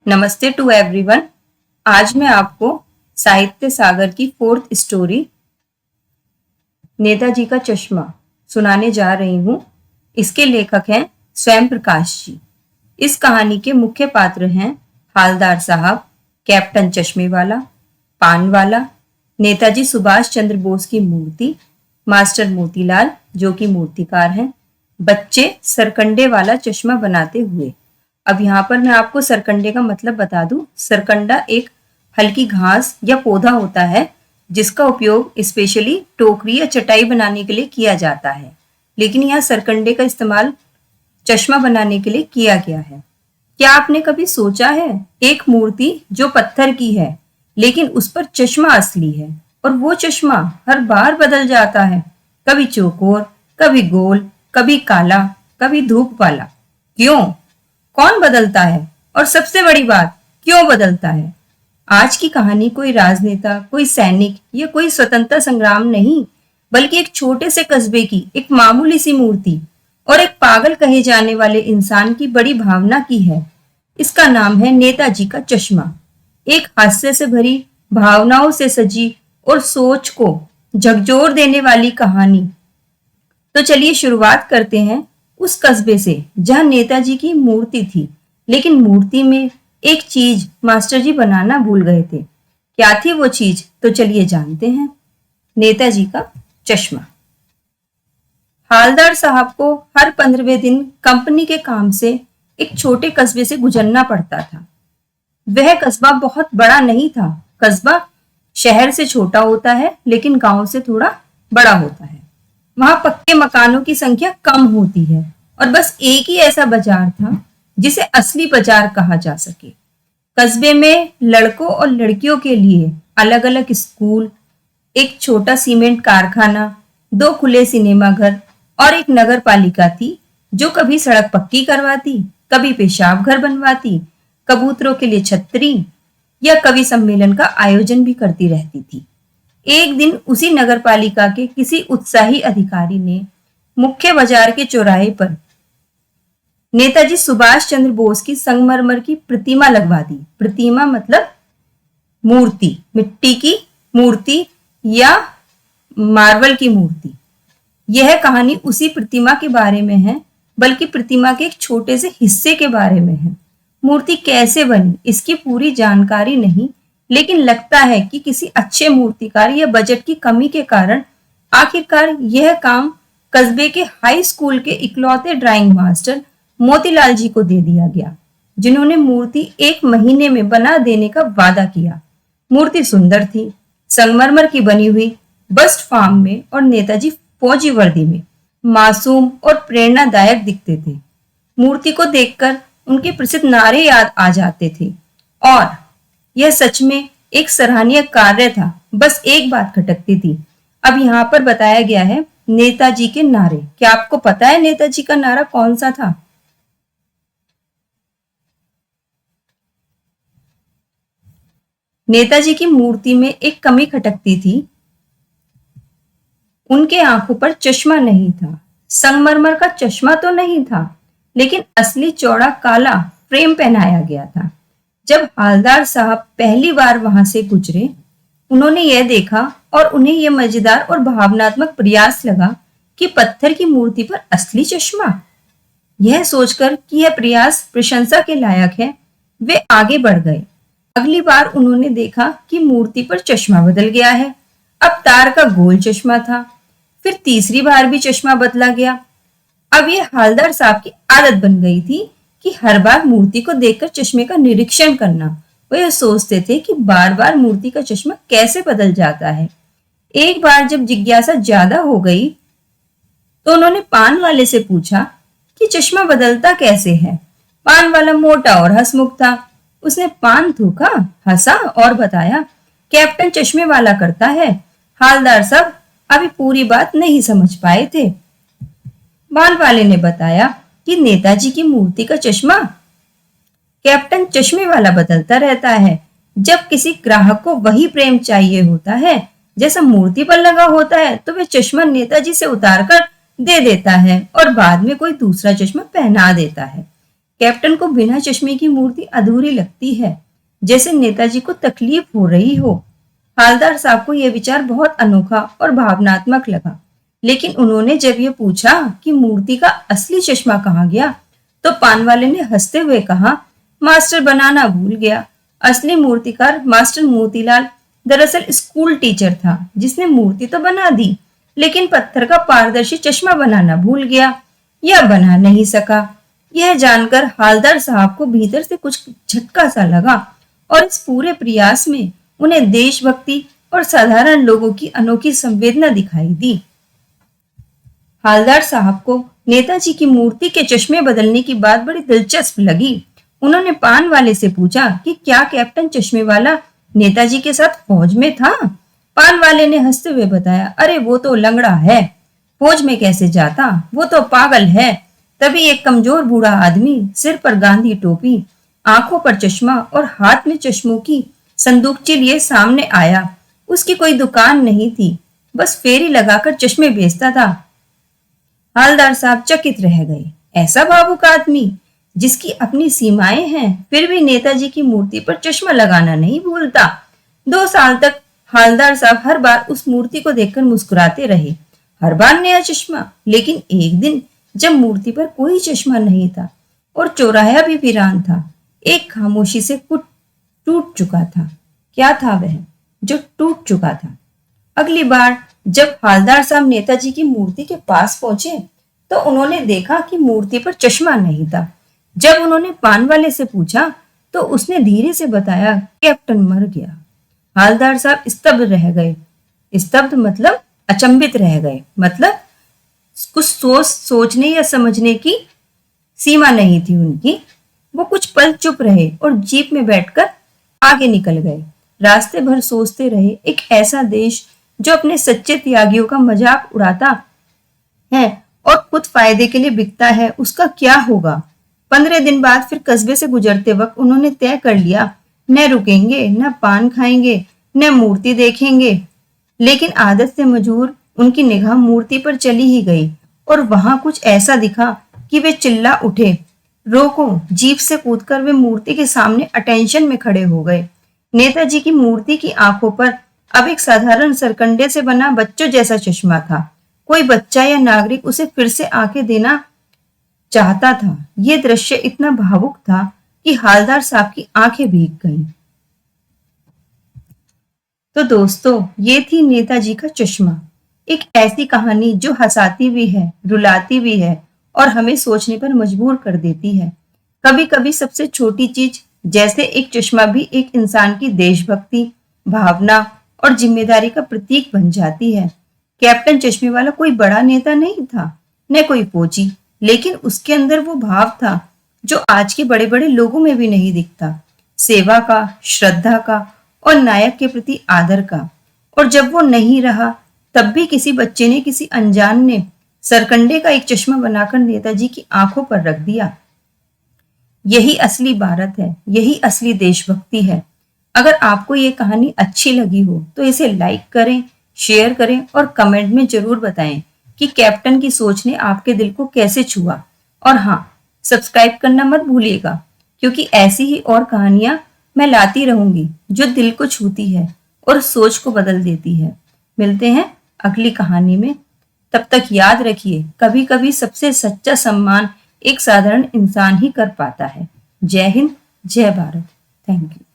नमस्ते to everyone. आज मैं आपको साहित्य सागर की 4th स्टोरी नेताजी का चश्मा सुनाने जा रही हूँ। इसके लेखक हैं स्वयं प्रकाश जी। इस कहानी के मुख्य पात्र हैं हालदार साहब, कैप्टन चश्मे वाला, पान वाला, नेताजी सुभाष चंद्र बोस की मूर्ति, मास्टर मोतीलाल जो कि मूर्तिकार हैं, बच्चे सरकंडे वाला चश्मा बनाते हुए। अब यहाँ पर मैं आपको सरकंडे का मतलब बता दूं। सरकंडा एक हल्की घास या पौधा होता है जिसका उपयोग स्पेशली टोकरी या चटाई बनाने के लिए किया जाता है, लेकिन यहाँ सरकंडे का इस्तेमाल चश्मा बनाने के लिए किया गया है। क्या आपने कभी सोचा है, एक मूर्ति जो पत्थर की है लेकिन उस पर चश्मा असली है, और वो चश्मा हर बार बदल जाता है, कभी चौकोर, कभी गोल, कभी काला, कभी धूप वाला। क्यों? कौन बदलता है? और सबसे बड़ी बात, क्यों बदलता है? आज की कहानी कोई राजनेता, कोई सैनिक या कोई स्वतंत्रता संग्राम नहीं, बल्कि एक छोटे से कस्बे की एक मामूली सी मूर्ति और एक पागल कहे जाने वाले इंसान की बड़ी भावना की है। इसका नाम है नेताजी का चश्मा। एक हास्य से भरी, भावनाओं से सजी और सोच को झकझोर देने वाली कहानी। तो चलिए शुरुआत करते हैं उस कस्बे से जहां नेताजी की मूर्ति थी, लेकिन मूर्ति में एक चीज मास्टर जी बनाना भूल गए थे। क्या थी वो चीज? तो चलिए जानते हैं। नेताजी का चश्मा। हालदार साहब को हर 15वें दिन कंपनी के काम से एक छोटे कस्बे से गुजरना पड़ता था। वह कस्बा बहुत बड़ा नहीं था। कस्बा शहर से छोटा होता है, लेकिन गांव से थोड़ा बड़ा होता है। वहां पक्के मकानों की संख्या कम होती है और बस एक ही ऐसा बाजार था जिसे असली बाजार कहा जा सके। कस्बे में लड़कों और लड़कियों के लिए अलग अलग स्कूल, एक छोटा सीमेंट कारखाना, 2 खुले सिनेमा घर और एक नगर पालिका थी जो कभी सड़क पक्की करवाती, कभी पेशाब घर बनवाती, कबूतरों के लिए छतरी या कवि सम्मेलन का आयोजन भी करती रहती थी। एक दिन उसी नगर पालिका के किसी उत्साही अधिकारी ने मुख्य बाजार के चौराहे पर नेताजी सुभाष चंद्र बोस की संगमरमर की प्रतिमा लगवा दी। प्रतिमा मतलब मूर्ति, मिट्टी की मूर्ति या मार्बल की मूर्ति। यह कहानी उसी प्रतिमा के बारे में है, बल्कि प्रतिमा के एक छोटे से हिस्से के बारे में है। मूर्ति कैसे बनी इसकी पूरी जानकारी नहीं, लेकिन लगता है कि किसी अच्छे मूर्तिकार या बजट की कमी के कारण आखिरकार यह काम कस्बे के हाई स्कूल के इकलौते ड्राइंग मास्टर मोतीलाल जी को दे दिया गया, जिन्होंने मूर्ति 1 महीने में बना देने का वादा किया। मूर्ति सुंदर थी, संगमरमर की बनी हुई, बस्ट फार्म में, और नेताजी फौजी वर्दी में मासूम और प्रेरणादायक दिखते थे। मूर्ति को देखकर उनके प्रसिद्ध नारे याद आ जाते थे और यह सच में एक सराहनीय कार्य था। बस एक बात खटकती थी। अब यहाँ पर बताया गया है नेताजी के नारे। क्या आपको पता है नेताजी का नारा कौन सा था? नेताजी की मूर्ति में एक कमी खटकती थी। उनके आंखों पर चश्मा नहीं था। संगमरमर का चश्मा तो नहीं था, लेकिन असली चौड़ा काला फ्रेम पहनाया गया था। जब हालदार साहब पहली बार वहां से गुजरे, उन्होंने यह देखा और उन्हें यह मजेदार और भावनात्मक प्रयास लगा कि पत्थर की मूर्ति पर असली चश्मा। यह सोचकर कि यह प्रयास प्रशंसा के लायक है, वे आगे बढ़ गए। अगली बार उन्होंने देखा कि मूर्ति पर चश्मा बदल गया है। अब तार का गोल चश्मा था। फिर तीसरी बार भी चश्मा बदला गया। अब यह हालदार साहब की आदत बन गई थी कि हर बार मूर्ति को देखकर चश्मे का निरीक्षण करना। वो यह सोचते थे कि बार बार मूर्ति का चश्मा कैसे बदल जाता है। एक बार जब जिज्ञासा ज्यादा हो गई तो उन्होंने पान वाले से पूछा कि चश्मा बदलता कैसे है। पान वाला मोटा और हंसमुख था। उसने पान थूका, हंसा और बताया, कैप्टन चश्मे वाला करता है। हालदार साहब अभी पूरी बात नहीं समझ पाए थे। पान वाले ने बताया कि नेताजी की मूर्ति का चश्मा कैप्टन चश्मे वाला बदलता रहता है। जब किसी ग्राहक को वही प्रेम चाहिए होता है जैसा मूर्ति पर लगा होता है, तो वह चश्मा नेताजी से उतार कर दे देता है और बाद में कोई दूसरा चश्मा पहना देता है। कैप्टन को बिना चश्मे की मूर्ति अधूरी लगती है, जैसे नेताजी को तकलीफ हो रही हो। हालदार साहब को यह विचार बहुत अनोखा और भावनात्मक लगा, लेकिन उन्होंने जब यह पूछा कि मूर्ति का असली चश्मा कहाँ गया, तो पान वाले ने हंसते हुए कहा, मास्टर बनाना भूल गया। असली मूर्तिकार मास्टर मोतीलाल दरअसल स्कूल टीचर था, जिसने मूर्ति तो बना दी, लेकिन पत्थर का पारदर्शी चश्मा बनाना भूल गया या बना नहीं सका। यह जानकर हालदार साहब को भीतर से कुछ झटका सा लगा और इस पूरे प्रयास में उन्हें देशभक्ति और साधारण लोगों की अनोखी संवेदना दिखाई दी। हालदार साहब को नेताजी की मूर्ति के चश्मे बदलने की बात बड़ी दिलचस्प लगी। उन्होंने पान वाले से पूछा कि क्या कैप्टन चश्मे वाला नेताजी के साथ फौज में था। पान वाले ने हंसते हुए बताया, अरे वो तो लंगड़ा है, फौज में कैसे जाता, वो तो पागल है। तभी एक कमजोर बूढ़ा आदमी, सिर पर गांधी टोपी, आंखों पर चश्मा और हाथ में चश्मों की संदूकची लिए सामने आया। उसकी कोई दुकान नहीं थी, बस फेरी लगाकर चश्मे बेचता था। हालदार साहब चकित रह गए। ऐसा भावुक आदमी, जिसकी अपनी सीमाएं हैं, फिर भी नेताजी की मूर्ति पर चश्मा लगाना नहीं भूलता। 2 साल तक हालदार साहब हर बार उस मूर्ति को देखकर मुस्कुराते रहे, हर बार नया चश्मा। लेकिन एक दिन जब मूर्ति पर कोई चश्मा नहीं था और चौराहा भी वीरान था, एक खामोशी से कुछ टूट चुका था। क्या था वह जो टूट चुका था? अगली बार जब हालदार साहब नेताजी की मूर्ति के पास पहुंचे, तो उन्होंने देखा कि मूर्ति पर चश्मा नहीं था। जब उन्होंने पान वाले से पूछा, तो उसने धीरे से बताया, कैप्टन मर गया। हालदार साहब स्तब्ध रह गए। स्तब्ध मतलब अचंभित रह गए, मतलब कुछ सोचने या समझने की सीमा नहीं थी उनकी। वो कुछ पल चुप रहे और जीप में बैठकर आगे निकल गए। रास्ते भर सोचते रहे, एक ऐसा देश जो अपने सच्चे त्यागियों का मजाक उड़ाता है और खुद फायदे के लिए बिकता है, उसका क्या होगा। 15 दिन बाद फिर कस्बे से गुजरते वक्त उन्होंने तय कर लिया, न रुकेंगे, न पान खाएंगे, न मूर्ति देखेंगे। लेकिन आदत से मजबूर उनकी निगाह मूर्ति पर चली ही गई और वहां कुछ ऐसा दिखा कि वे चिल्ला उठे, रोको। जीप से कूदकर वे मूर्ति के सामने अटेंशन में खड़े हो गए। नेताजी की मूर्ति की आंखों पर अब एक साधारण सरकंडे से बना बच्चों जैसा चश्मा था। कोई बच्चा या नागरिक उसे फिर से आंखें देना चाहता था। यह दृश्य इतना भावुक था कि हालदार साहब की आंखें भीग गईं। तो दोस्तों, ये थी नेताजी का चश्मा, एक ऐसी कहानी जो हंसाती भी है, रुलाती भी है और हमें सोचने पर मजबूर कर देती है। कभी कभी सबसे छोटी चीज जैसे एक चश्मा भी एक इंसान की देशभक्ति, भावना और जिम्मेदारी का प्रतीक बन जाती है। कैप्टन चश्मे वाला कोई बड़ा नेता नहीं था, न कोई फौजी, लेकिन उसके अंदर वो भाव था जो आज के बड़े बड़े लोगों में भी नहीं दिखता, सेवा का, श्रद्धा का और नायक के प्रति आदर का। और जब वो नहीं रहा, तब भी किसी बच्चे ने, किसी अनजान ने सरकंडे का एक चश्मा बनाकर नेताजी की आंखों पर रख दिया। यही असली भारत है, यही असली देशभक्ति है। अगर आपको ये कहानी अच्छी लगी हो तो इसे लाइक करें, शेयर करें और कमेंट में जरूर बताएं कि कैप्टन की सोच ने आपके दिल को कैसे छुआ। और हाँ, सब्सक्राइब करना मत भूलिएगा, क्योंकि ऐसी ही और कहानियां मैं लाती रहूंगी जो दिल को छूती है और सोच को बदल देती है। मिलते हैं अगली कहानी में। तब तक याद रखिए, कभी कभी सबसे सच्चा सम्मान एक साधारण इंसान ही कर पाता है। जय हिंद, जय भारत। Thank you.